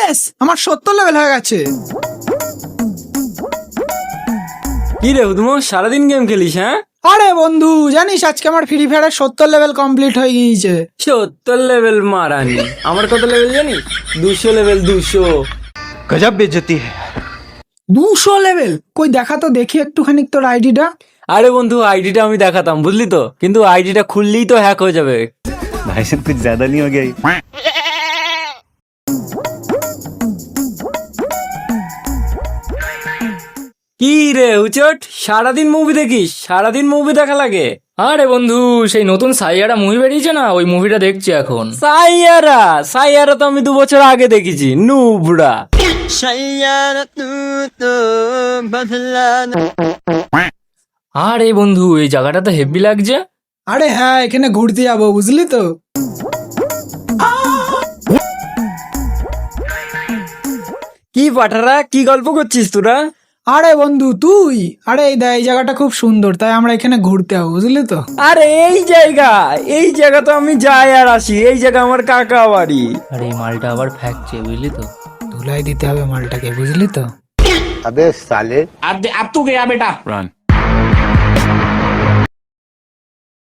ব্যাস আমার 70 লেভেল হয়ে গেছে। কি রে উদম, সারাদিন গেম খেলিস? হ্যাঁ, আরে বন্ধু জানিস আজকে আমার ফ্রি ফায়ারের 70 লেভেল কমপ্লিট হয়ে গিয়েছে। 70 লেভেল মারানি। আমার কত লেভেল জানিস? 200 লেভেল, 200। गजब बेइज्जती है। 200 লেভেল? কই দেখা তো দেখি একটুখানি তোর আইডিটা। আরে বন্ধু, আইডিটা আমি দেখাতাম বুঝলি তো, কিন্তু আইডিটা খুললেই তো হ্যাক হয়ে যাবে। भाई साहब कुछ ज्यादा नहीं हो गया ये? কি রে উচট, সারাদিন মুভি দেখিস? সারাদিন মুভি দেখা লাগে? আরে বন্ধু, সেই নতুন সাইয়ারা মুভি বেরিয়েছে না, ওই মুভিটা দেখছি এখন। সাইয়ারা? সাইয়ারা তো আমি 2 বছর আগে দেখেছি, নুবড়া। আরে বন্ধু, এই জায়গাটা তো হেভি লাগছে। আরে হ্যাঁ, এখানে ঘুরতে যাবো বুঝলি তো। কি পাঠারা, কি গল্প করছিস তোরা? আরে বন্ধু তুই, আরে এই জায়গাটা খুব সুন্দর, তাই আমরা এখানে ঘুরতে যাবো বুঝলি তো। আরে এই জায়গা তো আমি যাই আর আসি, এই জায়গা আমার কাকা বাড়ি। আরে এই মালটা আবার ফ্যাকছে বুঝলি তো। ধুলাই দিতে হবে মালটাকে বুঝলি তো। अबे साले अब तू गया बेटा। रन